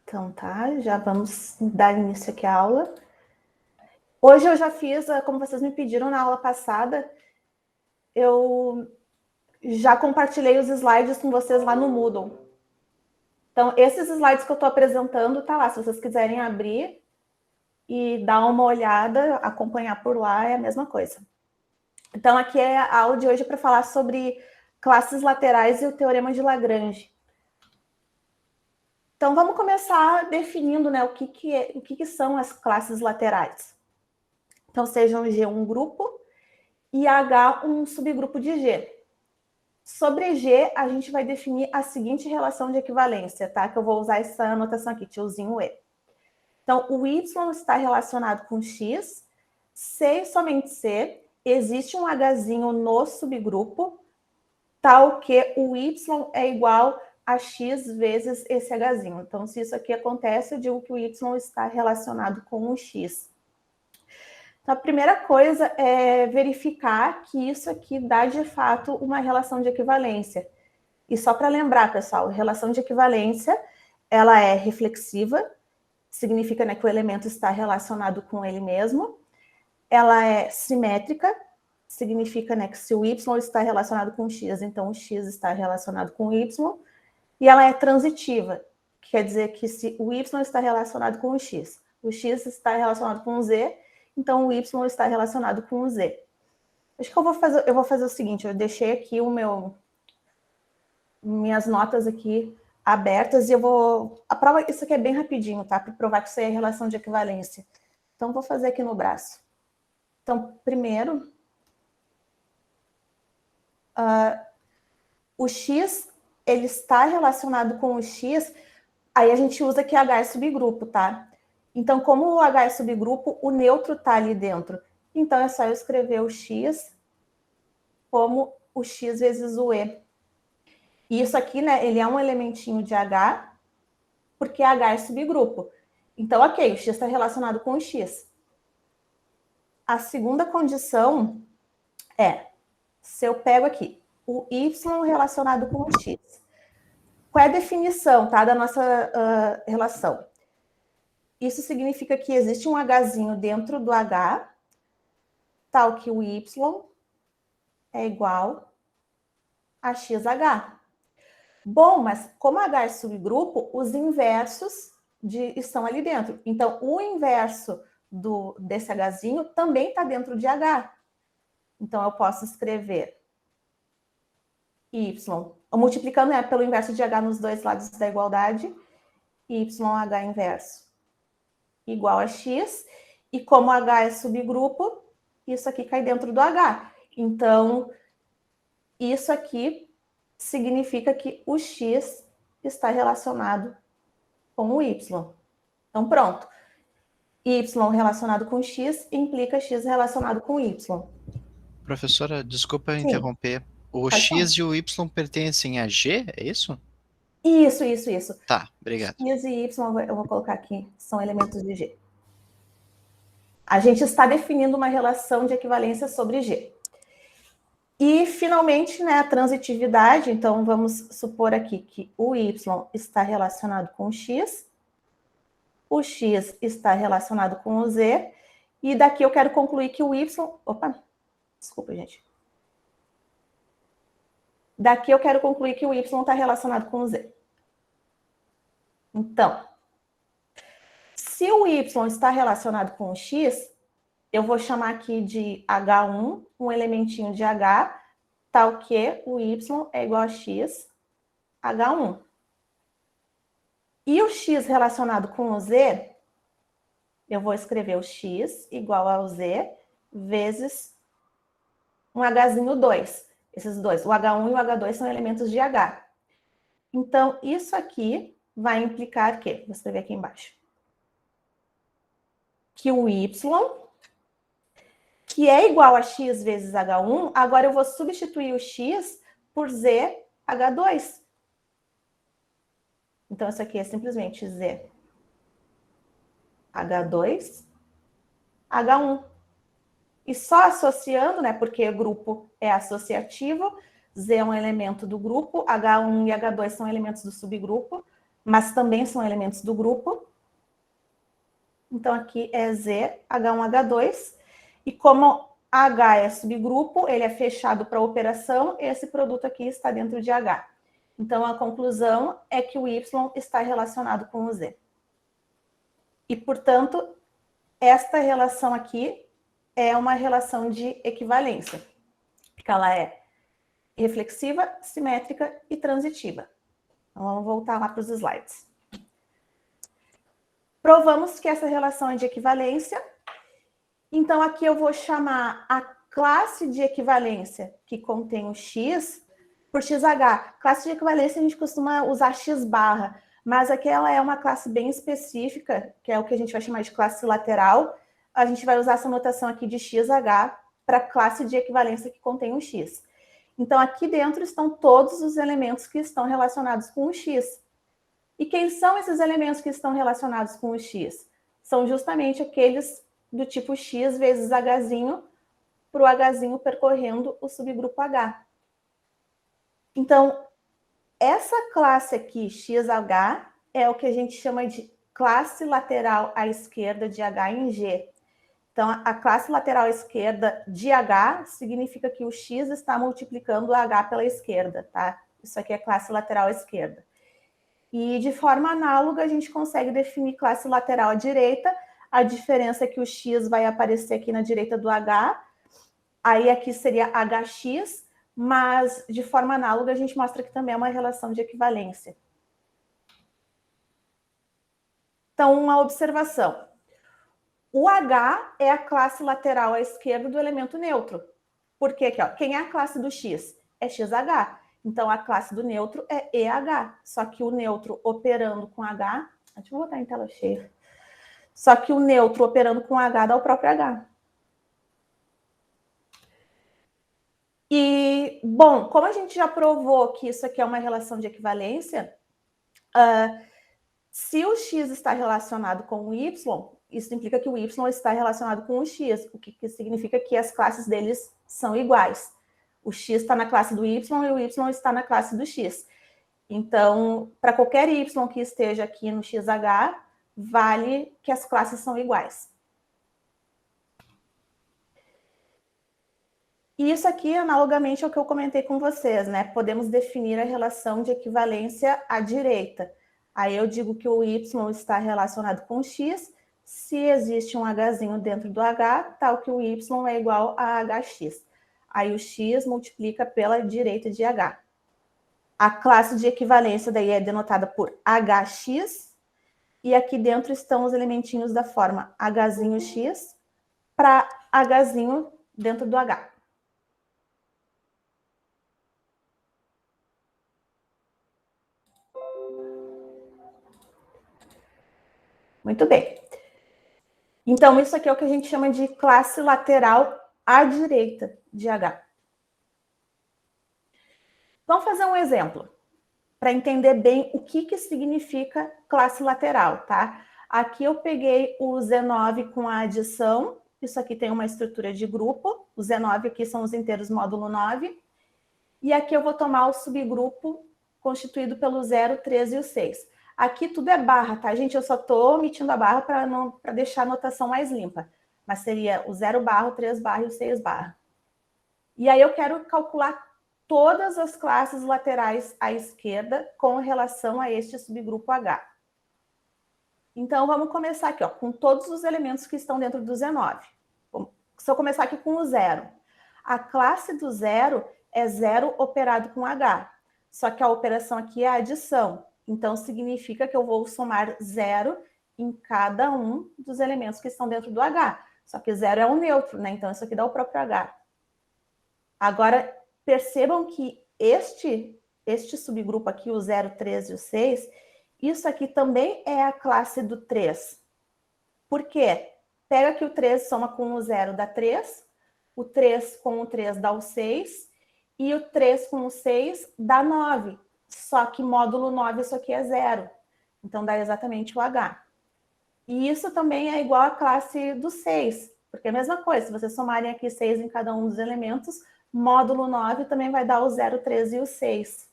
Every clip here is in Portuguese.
Então tá, já vamos dar início aqui à aula. Hoje eu já fiz, como vocês me pediram na aula passada, eu já compartilhei os slides com vocês lá no Moodle. Então, esses slides que eu estou apresentando, tá lá. Se vocês quiserem abrir e dar uma olhada, acompanhar por lá, é a mesma coisa. Então, aqui é a aula de hoje para falar sobre classes laterais e o teorema de Lagrange. Então, vamos começar definindo, né, o que são as classes laterais. Então, sejam G um grupo e H um subgrupo de G. Sobre G, a gente vai definir a seguinte relação de equivalência, tá? Que eu vou usar essa anotação aqui, tiozinho E. Então, o Y está relacionado com X, C e somente C, existe um Hzinho no subgrupo, tal que o Y é igual a X vezes esse Hzinho. Então, se isso aqui acontece, eu digo que o Y está relacionado com o X. Então, a primeira coisa é verificar que isso aqui dá, de fato, uma relação de equivalência. E só para lembrar, pessoal, relação de equivalência, ela é reflexiva, significa, né, que o elemento está relacionado com ele mesmo. Ela é simétrica, significa, né, que se o Y está relacionado com o X, então o X está relacionado com o Y. E ela é transitiva, que quer dizer que se o Y está relacionado com o X está relacionado com o Z, então o Y está relacionado com o Z. Acho que eu vou fazer o seguinte, eu deixei aqui minhas notas aqui abertas e eu vou... A prova, isso aqui é bem rapidinho, tá? Para provar que isso aí é relação de equivalência. Então, vou fazer aqui no braço. Então, primeiro, o X, ele está relacionado com o X, aí a gente usa que H é subgrupo, tá? Então, como o H é subgrupo, o neutro está ali dentro. Então, é só eu escrever o X como o X vezes o E. E isso aqui, né, ele é um elementinho de H, porque H é subgrupo. Então, ok, o X está relacionado com o X. A segunda condição é, se eu pego aqui o Y relacionado com o X, qual é a definição, tá, da nossa relação? Isso significa que existe um Hzinho dentro do H, tal que o Y é igual a XH. Bom, mas como H é subgrupo, os inversos estão ali dentro. Então, o inverso desse Hzinho também está dentro de H. Então, eu posso escrever Y, multiplicando pelo inverso de H nos dois lados da igualdade, YH inverso igual a X, e como H é subgrupo, isso aqui cai dentro do H. Então, isso aqui significa que o X está relacionado com o Y. Então, pronto. Y relacionado com X implica X relacionado com Y. Professora, desculpa Sim, interromper. O pode falar. X e o Y pertencem a G, é isso? Isso. Tá, obrigado. X e Y, eu vou colocar aqui, são elementos de G. A gente está definindo uma relação de equivalência sobre G. E, finalmente, né, a transitividade. Então, vamos supor aqui que o Y está relacionado com o X está relacionado com o Z, e daqui eu quero concluir que o Y... Opa, desculpa, gente. Daqui eu quero concluir que o Y está relacionado com o Z. Então, se o Y está relacionado com o X, eu vou chamar aqui de H1, um elementinho de H, tal que o Y é igual a X, H1. E o X relacionado com o Z, eu vou escrever o X igual ao Z vezes um Hzinho 2. Esses dois, o H1 e o H2 são elementos de H. Então, isso aqui vai implicar que, vou escrever aqui embaixo, que o Y, que é igual a X vezes H1, agora eu vou substituir o X por ZH2. Então, isso aqui é simplesmente ZH2, H1. E só associando, né, porque o grupo é associativo, Z é um elemento do grupo, H1 e H2 são elementos do subgrupo, mas também são elementos do grupo. Então, aqui é Z, H1, H2. E como H é subgrupo, ele é fechado para operação, esse produto aqui está dentro de H. Então, a conclusão é que o Y está relacionado com o Z. E, portanto, esta relação aqui é uma relação de equivalência, porque ela é reflexiva, simétrica e transitiva. Então, vamos voltar lá para os slides. Provamos que essa relação é de equivalência. Então, aqui eu vou chamar a classe de equivalência que contém o X por XH. Classe de equivalência a gente costuma usar X barra, mas aqui ela é uma classe bem específica, que é o que a gente vai chamar de classe lateral. A gente vai usar essa notação aqui de XH para a classe de equivalência que contém o X. Então, aqui dentro estão todos os elementos que estão relacionados com o X. E quem são esses elementos que estão relacionados com o X? São justamente aqueles do tipo X vezes Hzinho, para o Hzinho percorrendo o subgrupo H. Então, essa classe aqui, XH, é o que a gente chama de classe lateral à esquerda de H em G. Então, a classe lateral à esquerda de H significa que o X está multiplicando o H pela esquerda, tá? Isso aqui é classe lateral à esquerda. E, de forma análoga, a gente consegue definir classe lateral à direita. A diferença é que o X vai aparecer aqui na direita do H. Aí, aqui seria HX, mas, de forma análoga, a gente mostra que também é uma relação de equivalência. Então, uma observação. O H é a classe lateral à esquerda do elemento neutro. Por quê? Aqui, ó, quem é a classe do X? É XH. Então, a classe do neutro é EH. Só que o neutro operando com H... Deixa eu botar em tela cheia. Só que o neutro operando com H dá o próprio H. E, bom, como a gente já provou que isso aqui é uma relação de equivalência, se o X está relacionado com o Y, isso implica que o Y está relacionado com o X, o que significa que as classes deles são iguais. O X está na classe do Y e o Y está na classe do X. Então, para qualquer Y que esteja aqui no XH, vale que as classes são iguais. E isso aqui, analogamente ao que eu comentei com vocês, né? Podemos definir a relação de equivalência à direita. Aí eu digo que o Y está relacionado com o X, se existe um Hzinho dentro do H, tal que o Y é igual a HX. Aí o X multiplica pela direita de H. A classe de equivalência daí é denotada por HX, e aqui dentro estão os elementinhos da forma Hzinho X para Hzinho dentro do H. Muito bem. Então, isso aqui é o que a gente chama de classe lateral à direita de H. Vamos fazer um exemplo, para entender bem o que significa classe lateral, tá? Aqui eu peguei o Z9 com a adição, isso aqui tem uma estrutura de grupo, o Z9 aqui são os inteiros módulo 9, e aqui eu vou tomar o subgrupo constituído pelo 0, 3 e o 6. Aqui tudo é barra, tá, gente? Eu só estou omitindo a barra para deixar a notação mais limpa. Mas seria o 0 barra, o 3 barra e o 6 barra. E aí eu quero calcular todas as classes laterais à esquerda com relação a este subgrupo H. Então, vamos começar aqui, ó, com todos os elementos que estão dentro do Z9. Se eu começar aqui com o 0. A classe do 0 é 0 operado com H. Só que a operação aqui é a adição. Então, significa que eu vou somar 0 em cada um dos elementos que estão dentro do H. Só que 0 é um neutro, né? Então, isso aqui dá o próprio H. Agora, percebam que este subgrupo aqui, o 0, 3 e o 6, isso aqui também é a classe do 3. Por quê? Pega que o 3 soma com o 0 dá 3, o 3 com o 3 dá o 6, e o 3 com o 6 dá 9. Só que módulo 9, isso aqui é 0. Então, dá exatamente o H. E isso também é igual à classe do 6, porque é a mesma coisa. Se vocês somarem aqui 6 em cada um dos elementos, módulo 9 também vai dar o 0, 3 e o 6.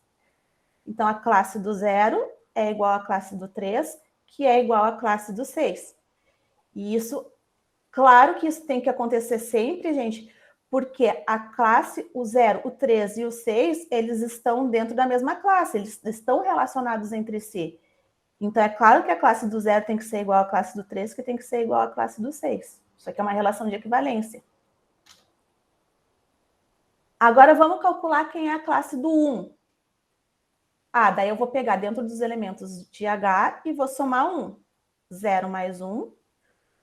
Então, a classe do 0 é igual à classe do 3, que é igual à classe do 6. E isso, claro que isso tem que acontecer sempre, gente, porque a classe, o 0, o 3 e o 6, eles estão dentro da mesma classe, eles estão relacionados entre si. Então, é claro que a classe do 0 tem que ser igual à classe do 3, que tem que ser igual à classe do 6. Isso aqui é uma relação de equivalência. Agora, vamos calcular quem é a classe do 1. Ah, daí eu vou pegar dentro dos elementos de H e vou somar 1. 0 mais 1,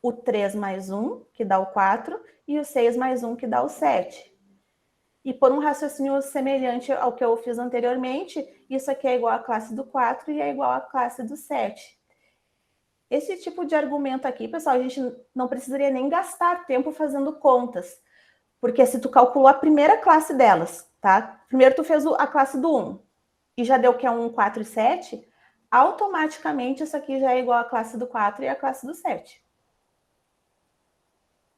o 3 mais 1, que dá o 4, e o 6 mais 1, que dá o 7. E por um raciocínio semelhante ao que eu fiz anteriormente, isso aqui é igual à classe do 4 e é igual à classe do 7. Esse tipo de argumento aqui, pessoal, a gente não precisaria nem gastar tempo fazendo contas, porque se tu calculou a primeira classe delas, tá? Primeiro tu fez a classe do 1 e já deu que é 1, 4 e 7, automaticamente isso aqui já é igual à classe do 4 e à classe do 7.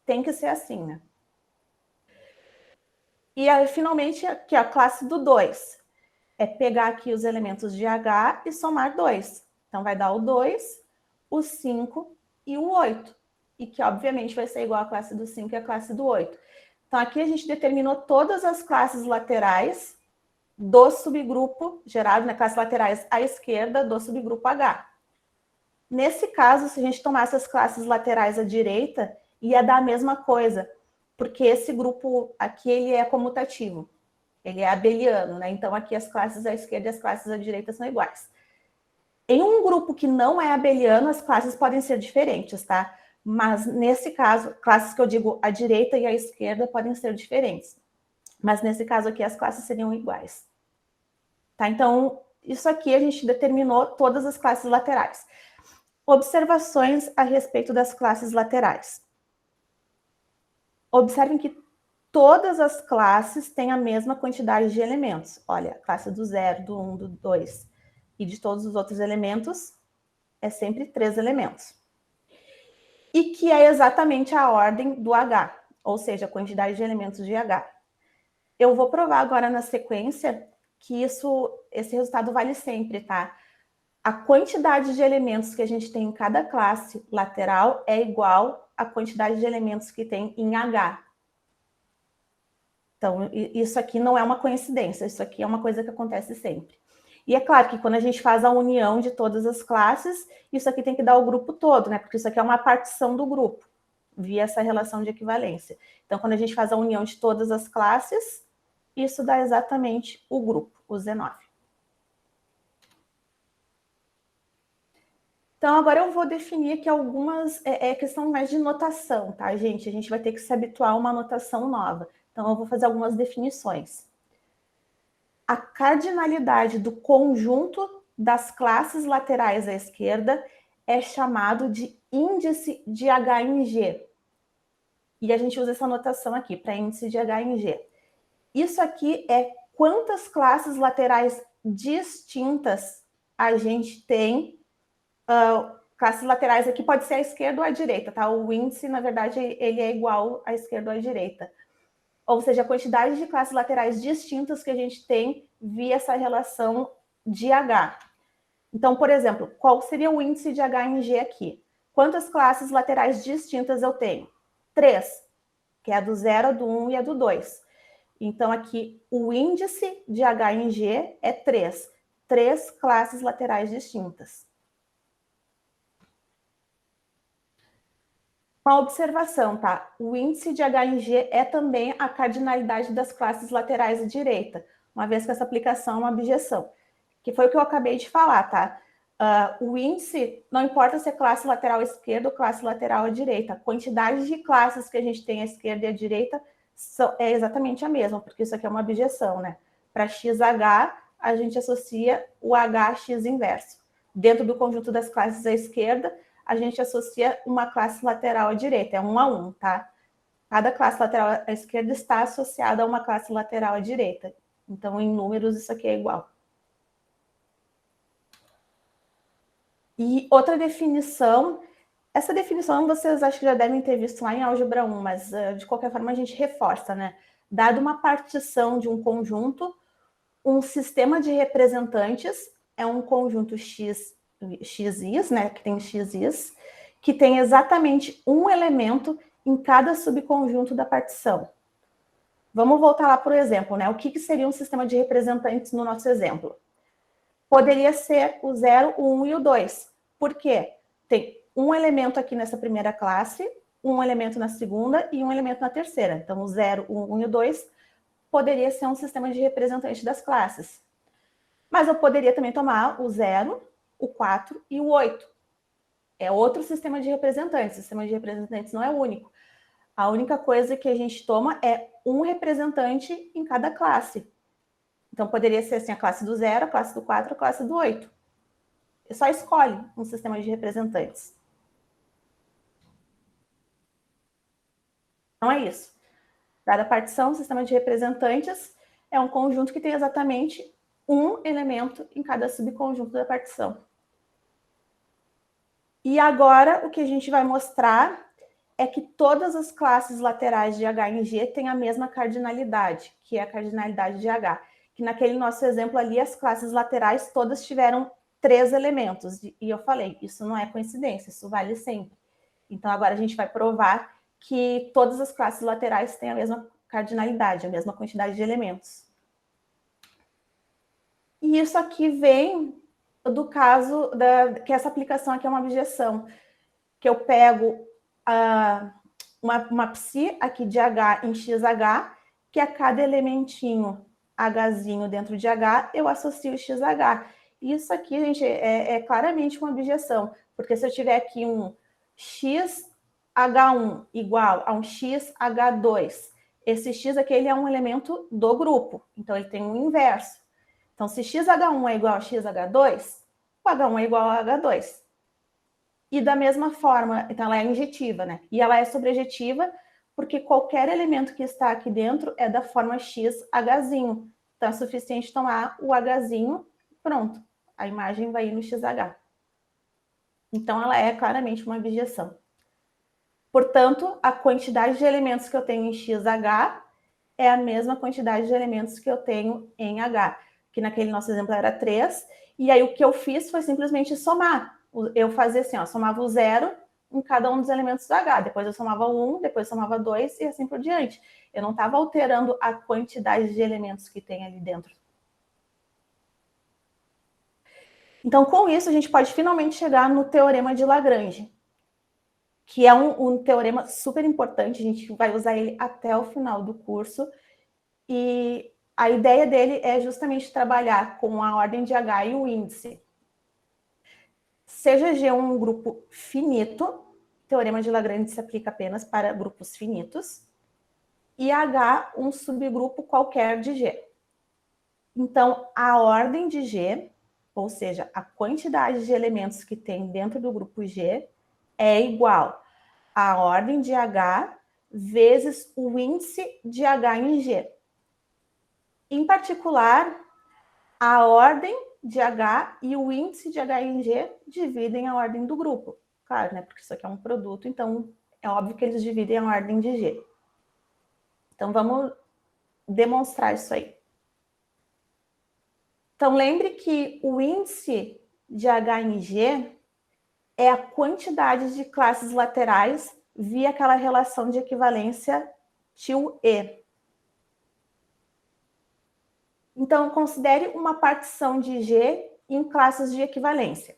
Tem que ser assim, né? E aí, finalmente, aqui a classe do 2 é pegar aqui os elementos de H e somar 2. Então, vai dar o 2, o 5 e o 8. E que, obviamente, vai ser igual à classe do 5 e à classe do 8. Então, aqui a gente determinou todas as classes laterais do subgrupo gerado, na classe laterais à esquerda do subgrupo H. Nesse caso, se a gente tomasse as classes laterais à direita, ia dar a mesma coisa, porque esse grupo aqui ele é comutativo, ele é abeliano, né? Então aqui as classes à esquerda e as classes à direita são iguais. Em um grupo que não é abeliano, as classes podem ser diferentes, tá? Mas nesse caso, classes que eu digo à direita e à esquerda podem ser diferentes. Mas nesse caso aqui as classes seriam iguais. Tá? Então, isso aqui a gente determinou todas as classes laterais. Observações a respeito das classes laterais. Observem que todas as classes têm a mesma quantidade de elementos. Olha, a classe do 0, do 1, do 2 e de todos os outros elementos é sempre 3 elementos. E que é exatamente a ordem do H, ou seja, a quantidade de elementos de H. Eu vou provar agora na sequência que esse resultado vale sempre, tá? A quantidade de elementos que a gente tem em cada classe lateral é igual à quantidade de elementos que tem em H. Então, isso aqui não é uma coincidência, isso aqui é uma coisa que acontece sempre. E é claro que quando a gente faz a união de todas as classes, isso aqui tem que dar o grupo todo, né? Porque isso aqui é uma partição do grupo, via essa relação de equivalência. Então, quando a gente faz a união de todas as classes, isso dá exatamente o grupo, o Z9. Então, agora eu vou definir aqui algumas, questão mais de notação, tá, gente? A gente vai ter que se habituar a uma notação nova. Então, eu vou fazer algumas definições. A cardinalidade do conjunto das classes laterais à esquerda é chamado de índice de H em G. E a gente usa essa notação aqui, para índice de H em G. Isso aqui é quantas classes laterais distintas a gente tem. Classes laterais aqui pode ser à esquerda ou à direita, tá? O índice, na verdade, ele é igual à esquerda ou à direita. Ou seja, a quantidade de classes laterais distintas que a gente tem via essa relação de H. Então, por exemplo, qual seria o índice de H em G aqui? Quantas classes laterais distintas eu tenho? 3, que é a do 0, a do 1 e a do 2. Então, aqui, o índice de H em G é 3. 3 classes laterais distintas. Uma observação, tá? O índice de H em G é também a cardinalidade das classes laterais à direita, uma vez que essa aplicação é uma objeção, que foi o que eu acabei de falar, tá? O índice, não importa se é classe lateral à esquerda ou classe lateral à direita, a quantidade de classes que a gente tem à esquerda e à direita é exatamente a mesma, porque isso aqui é uma objeção, né? Para XH, a gente associa o HX inverso. Dentro do conjunto das classes à esquerda, a gente associa uma classe lateral à direita, é 1 a 1, tá? Cada classe lateral à esquerda está associada a uma classe lateral à direita. Então, em números, isso aqui é igual. E outra definição, essa definição vocês acho que já devem ter visto lá em Álgebra 1, mas de qualquer forma a gente reforça, né? Dado uma partição de um conjunto, um sistema de representantes é um conjunto xis, né, que tem xis, que tem exatamente um elemento em cada subconjunto da partição. Vamos voltar lá para o exemplo, né? O que seria um sistema de representantes no nosso exemplo? Poderia ser o 0, o 1 e o 2. Por quê? Tem um elemento aqui nessa primeira classe, um elemento na segunda e um elemento na terceira. Então, o 0, o 1 e o 2 poderia ser um sistema de representante das classes. Mas eu poderia também tomar o 0, o 4 e o 8. É outro sistema de representantes. O sistema de representantes não é único. A única coisa que a gente toma é um representante em cada classe. Então, poderia ser assim, a classe do 0, a classe do 4, a classe do 8. Você só escolhe um sistema de representantes. Então, é isso. Dada a partição, o sistema de representantes é um conjunto que tem exatamente um elemento em cada subconjunto da partição. E agora, o que a gente vai mostrar é que todas as classes laterais de H em G têm a mesma cardinalidade, que é a cardinalidade de H. Que naquele nosso exemplo ali, as classes laterais todas tiveram 3 elementos. E eu falei, isso não é coincidência, isso vale sempre. Então, agora a gente vai provar que todas as classes laterais têm a mesma cardinalidade, a mesma quantidade de elementos. E isso aqui vem do caso que essa aplicação aqui é uma objeção, que eu pego uma psi aqui de H em XH, que a cada elementinho Hzinho dentro de H, eu associo XH. Isso aqui, gente, é claramente uma objeção, porque se eu tiver aqui um XH1 igual a um XH2, esse X aqui ele é um elemento do grupo, então ele tem um inverso. Então, se XH1 é igual a XH2, o H1 é igual a H2. E da mesma forma, então ela é injetiva, né? E ela é sobrejetiva porque qualquer elemento que está aqui dentro é da forma XHzinho. Então é suficiente tomar o Hzinho, pronto. A imagem vai ir no XH. Então ela é claramente uma objeção. Portanto, a quantidade de elementos que eu tenho em XH é a mesma quantidade de elementos que eu tenho em H, que naquele nosso exemplo era 3. E aí o que eu fiz foi simplesmente somar. Eu fazia assim, ó, somava o 0 em cada um dos elementos do H, depois eu somava 1, depois eu somava 2 e assim por diante. Eu não estava alterando a quantidade de elementos que tem ali dentro. Então, com isso, a gente pode finalmente chegar no teorema de Lagrange, que é um teorema super importante, a gente vai usar ele até o final do curso, e a ideia dele é justamente trabalhar com a ordem de H e o índice. Seja G um grupo finito, o teorema de Lagrange se aplica apenas para grupos finitos, e H um subgrupo qualquer de G. Então, a ordem de G, ou seja, a quantidade de elementos que tem dentro do grupo G, é igual à ordem de H vezes o índice de H em G. Em particular, a ordem de H e o índice de H em G dividem a ordem do grupo. Claro, né? Porque isso aqui é um produto, então é óbvio que eles dividem a ordem de G. Então, vamos demonstrar isso aí. Então, lembre que o índice de H em G é a quantidade de classes laterais via aquela relação de equivalência τe. Então, considere uma partição de G em classes de equivalência,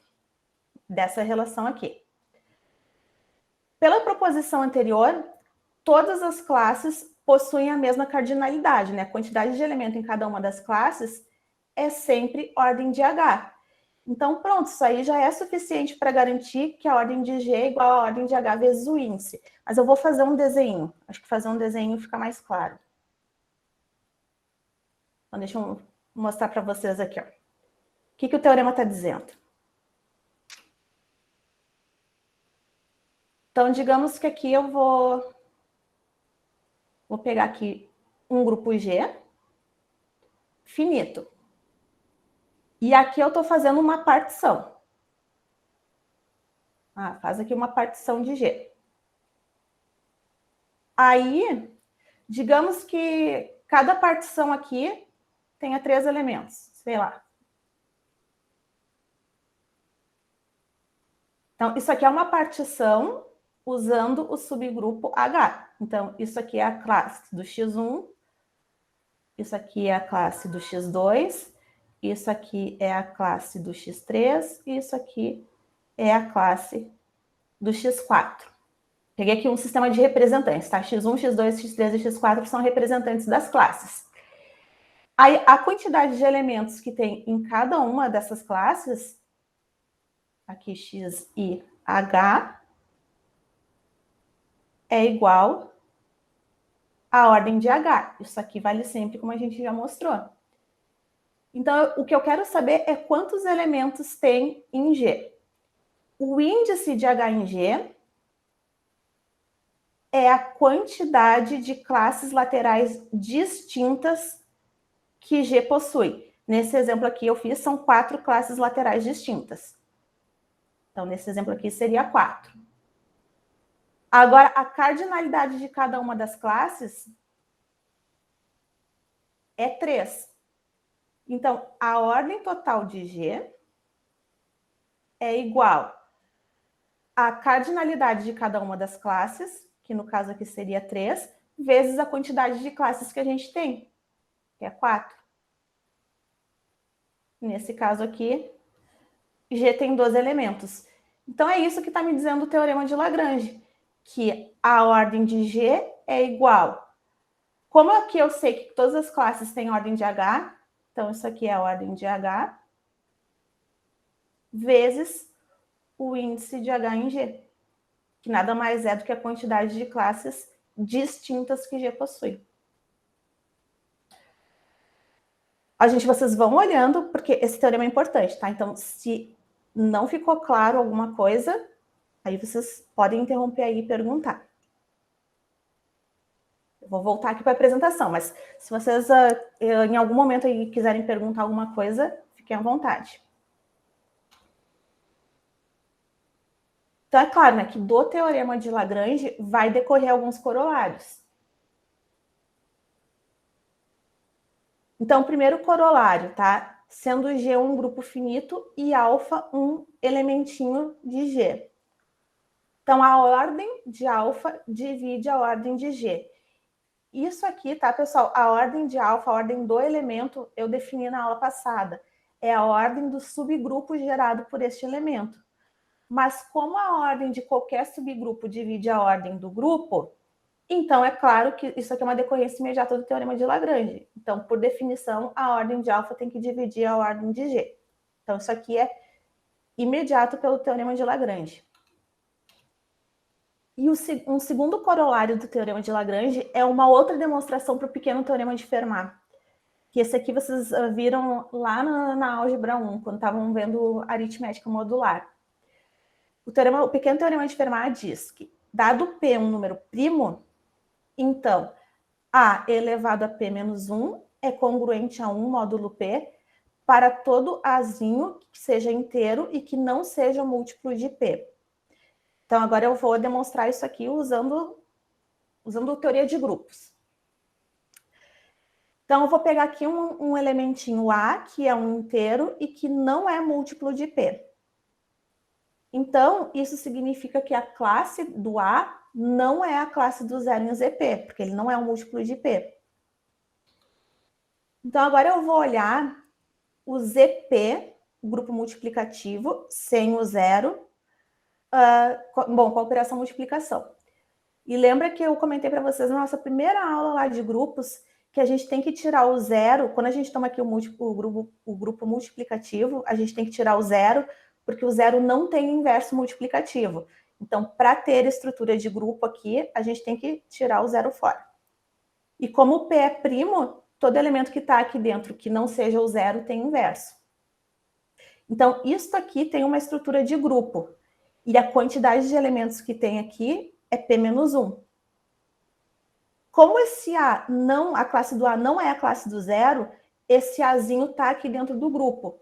dessa relação aqui. Pela proposição anterior, todas as classes possuem a mesma cardinalidade, né? A quantidade de elemento em cada uma das classes é sempre ordem de H. Então, pronto, isso aí já é suficiente para garantir que a ordem de G é igual à ordem de H vezes o índice. Mas eu vou fazer um desenho. Acho que fazer um desenho fica mais claro. Então, deixa eu mostrar para vocês aqui. Ó. O que o teorema está dizendo? Então, digamos que aqui eu vou pegar aqui um grupo G finito. E aqui eu estou fazendo uma partição. Faz aqui uma partição de G. Aí, digamos que cada partição aqui tenha 3 elementos, sei lá. Então, isso aqui é uma partição usando o subgrupo H. Então, isso aqui é a classe do X1, isso aqui é a classe do X2, isso aqui é a classe do X3, e isso aqui é a classe do X4. Peguei aqui um sistema de representantes, tá? X1, X2, X3 e X4 são representantes das classes. Aí, a quantidade de elementos que tem em cada uma dessas classes, aqui X e H, é igual à ordem de H. Isso aqui vale sempre, como a gente já mostrou. Então, o que eu quero saber é quantos elementos tem em G. O índice de H em G é a quantidade de classes laterais distintas que G possui. Nesse exemplo aqui eu fiz, são 4 classes laterais distintas. Então, nesse exemplo aqui seria 4. Agora, a cardinalidade de cada uma das classes é 3. Então, a ordem total de G é igual à cardinalidade de cada uma das classes, que no caso aqui seria 3, vezes a quantidade de classes que a gente tem, que é 4. Nesse caso aqui, G tem 12 elementos. Então, é isso que está me dizendo o teorema de Lagrange, que a ordem de G é igual. Como aqui eu sei que todas as classes têm ordem de H, então isso aqui é a ordem de H, vezes o índice de H em G, que nada mais é do que a quantidade de classes distintas que G possui. Vocês vão olhando, porque esse teorema é importante, tá? Então, se não ficou claro alguma coisa, aí vocês podem interromper aí e perguntar. Eu vou voltar aqui para a apresentação, mas se vocês em algum momento aí quiserem perguntar alguma coisa, fiquem à vontade. Então, é claro, né, que do teorema de Lagrange vai decorrer alguns corolários. Então, o primeiro corolário, tá? Sendo G um grupo finito e alfa um elementinho de G. Então, a ordem de alfa divide a ordem de G. Isso aqui, tá, pessoal? A ordem de alfa, a ordem do elemento, eu defini na aula passada. É a ordem do subgrupo gerado por este elemento. Mas como a ordem de qualquer subgrupo divide a ordem do grupo, então é claro que isso aqui é uma decorrência imediata do teorema de Lagrange. Então, por definição, a ordem de alfa tem que dividir a ordem de G. Então, isso aqui é imediato pelo teorema de Lagrange. E um segundo corolário do teorema de Lagrange é uma outra demonstração para o pequeno teorema de Fermat. Que esse aqui vocês viram lá na álgebra 1, quando estavam vendo aritmética modular. O pequeno teorema de Fermat diz que, dado P um número primo, então A elevado a P menos 1 é congruente a 1 módulo P para todo Azinho que seja inteiro e que não seja múltiplo de P. Então, agora eu vou demonstrar isso aqui usando teoria de grupos. Então, eu vou pegar aqui um elementinho A, que é um inteiro e que não é múltiplo de P. Então, isso significa que a classe do A não é a classe do zero em ZP, porque ele não é um múltiplo de P. Então, agora eu vou olhar o ZP, o grupo multiplicativo, sem o zero, com a operação multiplicação. E lembra que eu comentei para vocês na nossa primeira aula lá de grupos que a gente tem que tirar o zero, quando a gente toma aqui o grupo multiplicativo, a gente tem que tirar o zero, porque o zero não tem inverso multiplicativo. Então, para ter estrutura de grupo aqui, a gente tem que tirar o zero fora. E como o P é primo, todo elemento que está aqui dentro que não seja o zero tem inverso. Então, isso aqui tem uma estrutura de grupo. E a quantidade de elementos que tem aqui é P menos 1. Como esse A a classe do A não é a classe do zero, esse Azinho está aqui dentro do grupo.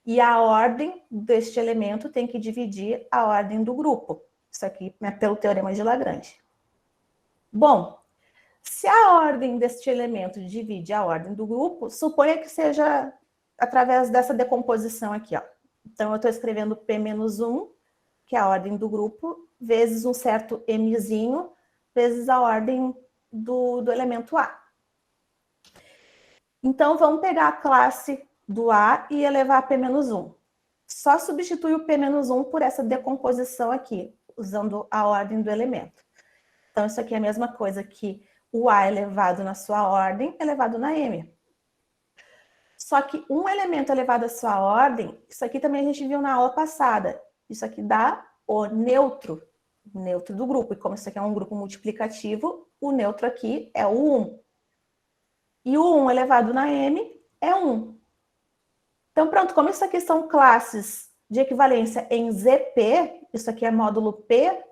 E a ordem deste elemento tem que dividir a ordem do grupo. Isso aqui é pelo teorema de Lagrange. Bom, se a ordem deste elemento divide a ordem do grupo, suponha que seja através dessa decomposição aqui, ó. Então, eu estou escrevendo P menos 1, que é a ordem do grupo, vezes um certo mzinho, vezes a ordem do elemento A. Então, vamos pegar a classe do A e elevar a P-1. Só substitui o P-1 por essa decomposição aqui, usando a ordem do elemento. Então, isso aqui é a mesma coisa que o A elevado na sua ordem, elevado na M. Só que um elemento elevado à sua ordem, isso aqui também a gente viu na aula passada. Isso aqui dá o neutro do grupo. E como isso aqui é um grupo multiplicativo, o neutro aqui é o 1. E o 1 elevado na M é 1. Então, pronto, como isso aqui são classes de equivalência em ZP, isso aqui é módulo P,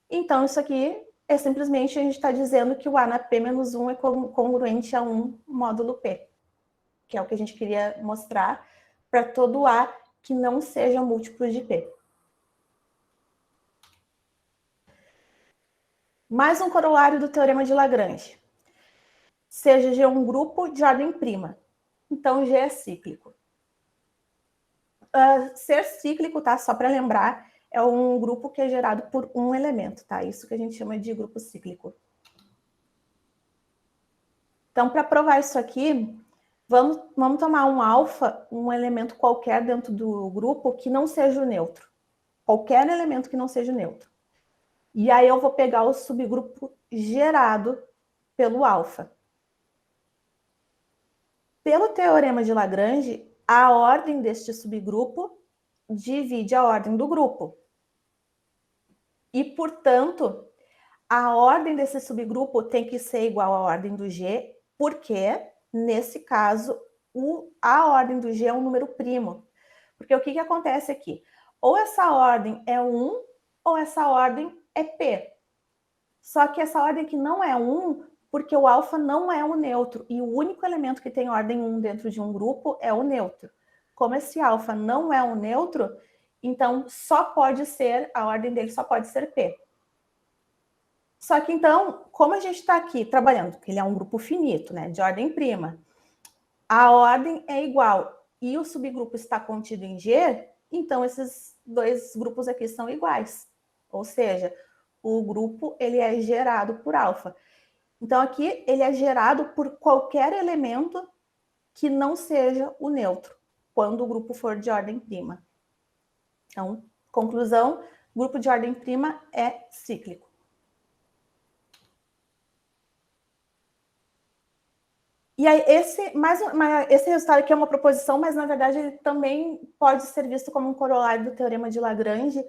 então isso aqui é simplesmente a gente está dizendo que o A na P-1 é congruente a 1 módulo P, que é o que a gente queria mostrar para todo A que não seja múltiplo de P. Mais um corolário do teorema de Lagrange. Seja G um grupo de ordem prima. Então, G é cíclico. Ser cíclico, tá? Só para lembrar, é um grupo que é gerado por um elemento, tá? Isso que a gente chama de grupo cíclico. Então, para provar isso aqui, vamos tomar um alfa, um elemento qualquer dentro do grupo que não seja o neutro. Qualquer elemento que não seja o neutro. E aí eu vou pegar o subgrupo gerado pelo alfa. Pelo teorema de Lagrange, a ordem deste subgrupo divide a ordem do grupo. E, portanto, a ordem desse subgrupo tem que ser igual à ordem do G, porque, nesse caso, a ordem do G é um número primo. Porque o que acontece aqui? Ou essa ordem é 1, ou essa ordem é P. Só que essa ordem aqui não é 1, porque o alfa não é um neutro. E o único elemento que tem ordem 1 dentro de um grupo é o neutro. Como esse alfa não é um neutro, então a ordem dele só pode ser P. Só que então, como a gente está aqui trabalhando, porque ele é um grupo finito, né, de ordem prima, a ordem é igual e o subgrupo está contido em G, então esses dois grupos aqui são iguais. Ou seja, o grupo ele é gerado por alfa. Então aqui ele é gerado por qualquer elemento que não seja o neutro, quando o grupo for de ordem prima. Então, conclusão, grupo de ordem prima é cíclico. E aí, esse resultado aqui é uma proposição, mas na verdade ele também pode ser visto como um corolário do teorema de Lagrange,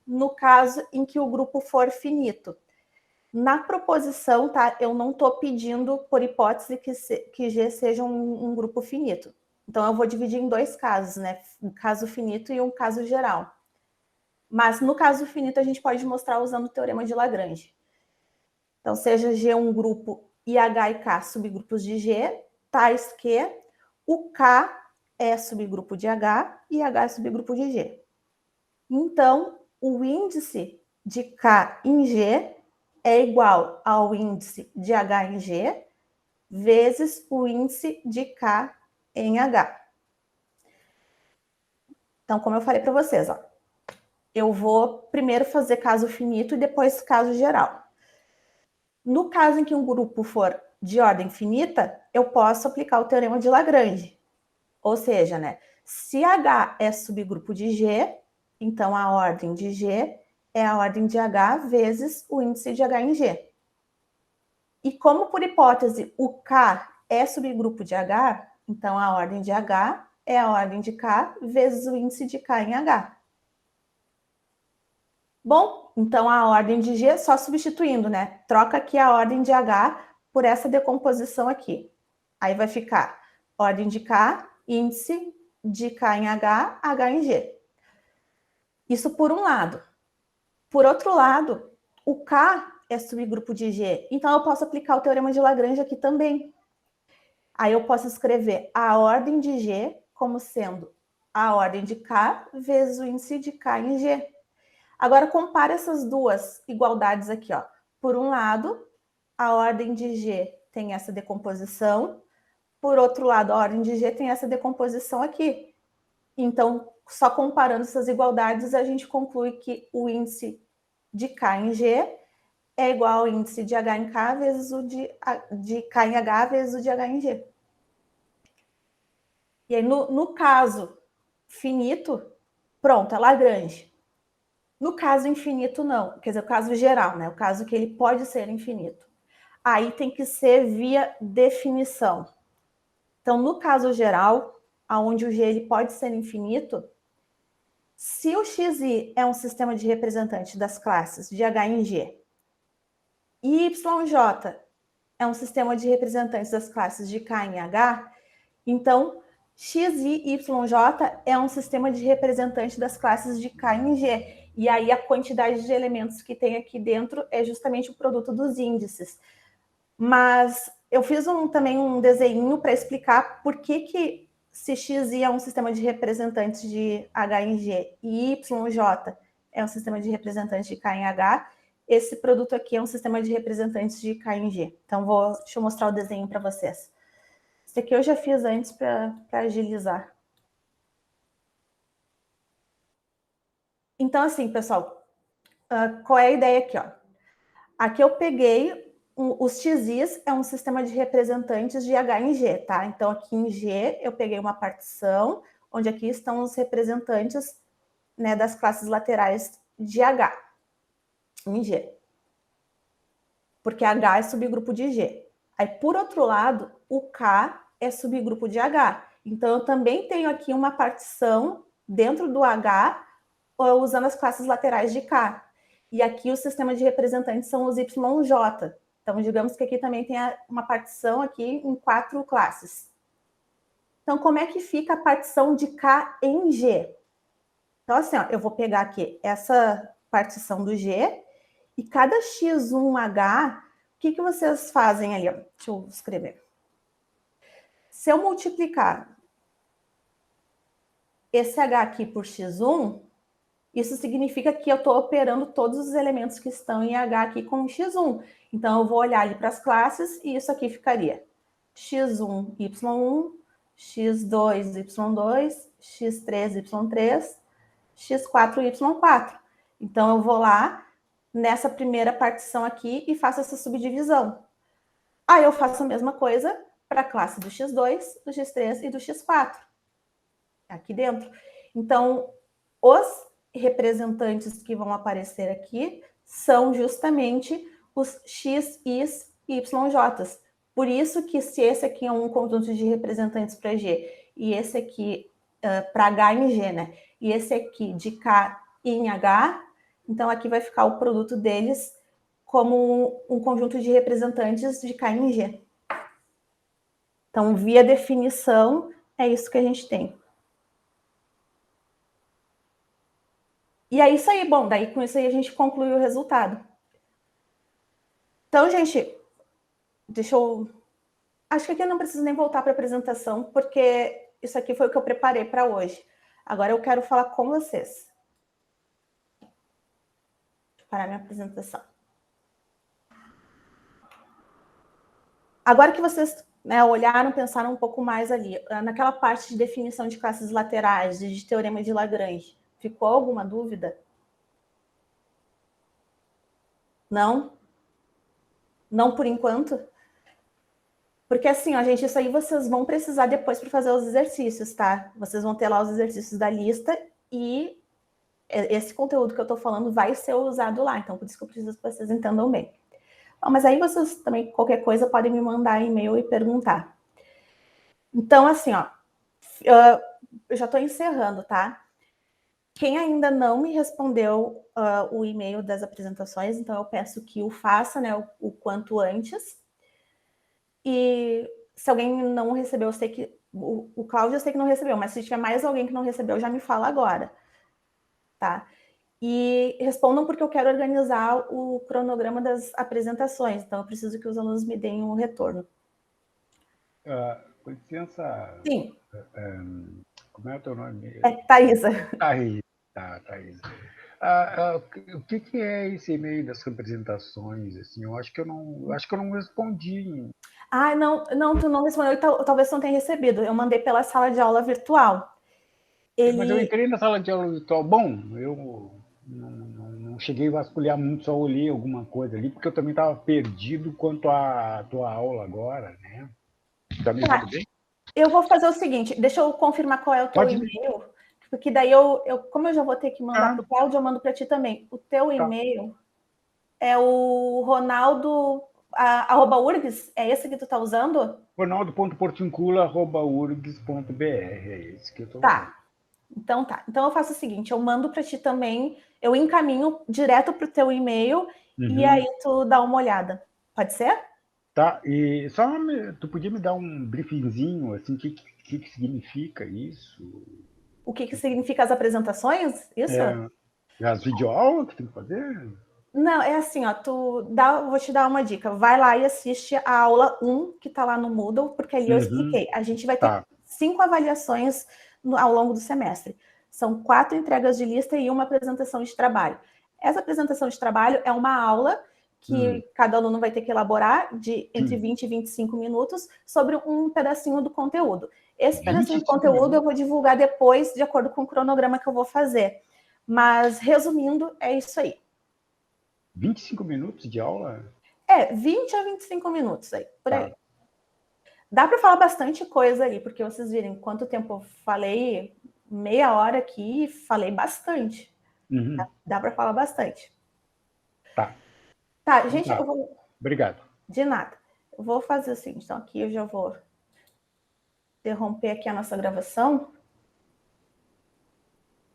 no caso em que o grupo for finito. Na proposição, tá, eu não estou pedindo, por hipótese, que G seja um grupo finito. Então, eu vou dividir em dois casos, né? Um caso finito e um caso geral. Mas no caso finito, a gente pode mostrar usando o teorema de Lagrange. Então, seja G um grupo e H e K subgrupos de G, tais que o K é subgrupo de H e H é subgrupo de G. Então, o índice de K em G é igual ao índice de H em G vezes o índice de K em H. Então, como eu falei para vocês, ó, eu vou primeiro fazer caso finito e depois caso geral. No caso em que um grupo for de ordem finita, eu posso aplicar o teorema de Lagrange. Ou seja, né, se H é subgrupo de G, então a ordem de G é a ordem de H vezes o índice de H em G. E como, por hipótese, o K é subgrupo de H, então a ordem de H é a ordem de K vezes o índice de K em H. Bom, então a ordem de G, só substituindo, né? Troca aqui a ordem de H por essa decomposição aqui. Aí vai ficar ordem de K, índice de K em H, H em G. Isso por um lado. Por outro lado, o K é subgrupo de G, então eu posso aplicar o teorema de Lagrange aqui também. Aí eu posso escrever a ordem de G como sendo a ordem de K vezes o índice de K em G. Agora, compara essas duas igualdades aqui, ó. Por um lado, a ordem de G tem essa decomposição. Por outro lado, a ordem de G tem essa decomposição aqui. Então, só comparando essas igualdades, a gente conclui que o índice de K em G é igual ao índice de H em K vezes o de K em H vezes o de H em G. E aí, no caso finito, pronto, é Lagrange. No caso infinito, não. Quer dizer, o caso geral, né? O caso que ele pode ser infinito. Aí tem que ser via definição. Então, no caso geral, onde o G ele pode ser infinito, se o XI é um sistema de representantes das classes de H em G, e YJ é um sistema de representantes das classes de K em H, então XI e YJ é um sistema de representantes das classes de K em G. E aí a quantidade de elementos que tem aqui dentro é justamente o produto dos índices. Mas eu fiz também um desenho para explicar por que se XI é um sistema de representantes de H em G e YJ é um sistema de representantes de K em H, esse produto aqui é um sistema de representantes de K em G. Então, deixa eu mostrar o desenho para vocês. Esse aqui eu já fiz antes para agilizar. Então, assim, pessoal, qual é a ideia aqui? Ó? Aqui eu peguei os XIs, é um sistema de representantes de H em G, tá? Então, aqui em G, eu peguei uma partição, onde aqui estão os representantes, né, das classes laterais de H em G. Porque H é subgrupo de G. Aí, por outro lado, o K é subgrupo de H. Então, eu também tenho aqui uma partição dentro do H, usando as classes laterais de K. E aqui o sistema de representantes são os YJ. Então, digamos que aqui também tem uma partição aqui em 4 classes. Então, como é que fica a partição de K em G? Então, assim, ó, eu vou pegar aqui essa partição do G e cada X1H, o que vocês fazem ali? Ó? Deixa eu escrever. Se eu multiplicar esse H aqui por X1, isso significa que eu estou operando todos os elementos que estão em H aqui com X1. Então, eu vou olhar ali para as classes e isso aqui ficaria X1, Y1, X2, Y2, X3, Y3, X4, Y4. Então, eu vou lá nessa primeira partição aqui e faço essa subdivisão. Aí, eu faço a mesma coisa para a classe do X2, do X3 e do X4. Aqui dentro. Então, os representantes que vão aparecer aqui são justamente os X, Is e YJs. Por isso que se esse aqui é um conjunto de representantes para G e esse aqui para H em G, né? E esse aqui de K em H, então aqui vai ficar o produto deles como um conjunto de representantes de K em G. Então, via definição, é isso que a gente tem. E é isso aí, bom, daí com isso aí a gente conclui o resultado. Então, gente, deixa eu... Acho que aqui eu não preciso nem voltar para a apresentação, porque isso aqui foi o que eu preparei para hoje. Agora eu quero falar com vocês. Deixa eu parar minha apresentação. Agora que vocês, né, olharam, pensaram um pouco mais ali, naquela parte de definição de classes laterais, de teorema de Lagrange, ficou alguma dúvida? Não? Não por enquanto? Porque assim, ó, gente, isso aí vocês vão precisar depois para fazer os exercícios, tá? Vocês vão ter lá os exercícios da lista e esse conteúdo que eu estou falando vai ser usado lá. Então, por isso que eu preciso que vocês entendam bem. Bom, mas aí vocês também, qualquer coisa, podem me mandar e-mail e perguntar. Então, assim, ó, eu já estou encerrando, tá? Quem ainda não me respondeu o e-mail das apresentações, então eu peço que o faça, né, o quanto antes. E se alguém não recebeu, eu sei que o Cláudio eu sei que não recebeu, mas se tiver mais alguém que não recebeu, já me fala agora, tá? E respondam porque eu quero organizar o cronograma das apresentações, então eu preciso que os alunos me deem um retorno. Com licença. Sim. Como é o teu nome? É Thaisa. Thaisa. O que é esse e-mail das representações? Assim, eu acho que eu não respondi. Ah, não, tu não respondeu, talvez não tenha recebido. Eu mandei pela sala de aula virtual. Mas eu ele... entrei na sala de aula virtual. Bom, eu não cheguei a vasculhar muito, só olhei alguma coisa ali, porque eu também estava perdido quanto à tua aula agora, né? Tá me Tá, ouvindo bem? eu vou fazer o seguinte, deixa eu confirmar qual é o teu Pode. e-mail, porque daí como eu já vou ter que mandar para o Cláudio, eu mando para ti também. O teu e-mail é o Ronaldo, @urgs? É esse que tu tá usando? Ronaldo.portincula@urgs.br, é esse que eu estou usando. Tá. Então tá. Então eu faço o seguinte, eu mando para ti também, eu encaminho direto para o teu e-mail e aí tu dá uma olhada. Pode ser? Tá, e só tu podia me dar um briefingzinho, assim, o que significa isso? O que significa as apresentações? Isso? As videoaulas que tem que fazer? Não, é assim, ó, vou te dar uma dica. Vai lá e assiste a aula 1, que tá lá no Moodle, porque ali eu expliquei. A gente vai ter 5 avaliações ao longo do semestre. São 4 entregas de lista e uma apresentação de trabalho. Essa apresentação de trabalho é uma aula que cada aluno vai ter que elaborar de entre 20 e 25 minutos sobre um pedacinho do conteúdo. Esse pedacinho do conteúdo eu vou divulgar depois, de acordo com o cronograma que eu vou fazer. Mas, resumindo, é isso aí. 25 minutos de aula? 20 a 25 minutos aí, por aí. Dá para falar bastante coisa ali, porque vocês virem quanto tempo eu falei, meia hora aqui, falei bastante. Dá para falar bastante. Tá, gente, eu vou... Obrigado. De nada. Eu vou fazer o seguinte, então aqui eu já vou interromper aqui a nossa gravação.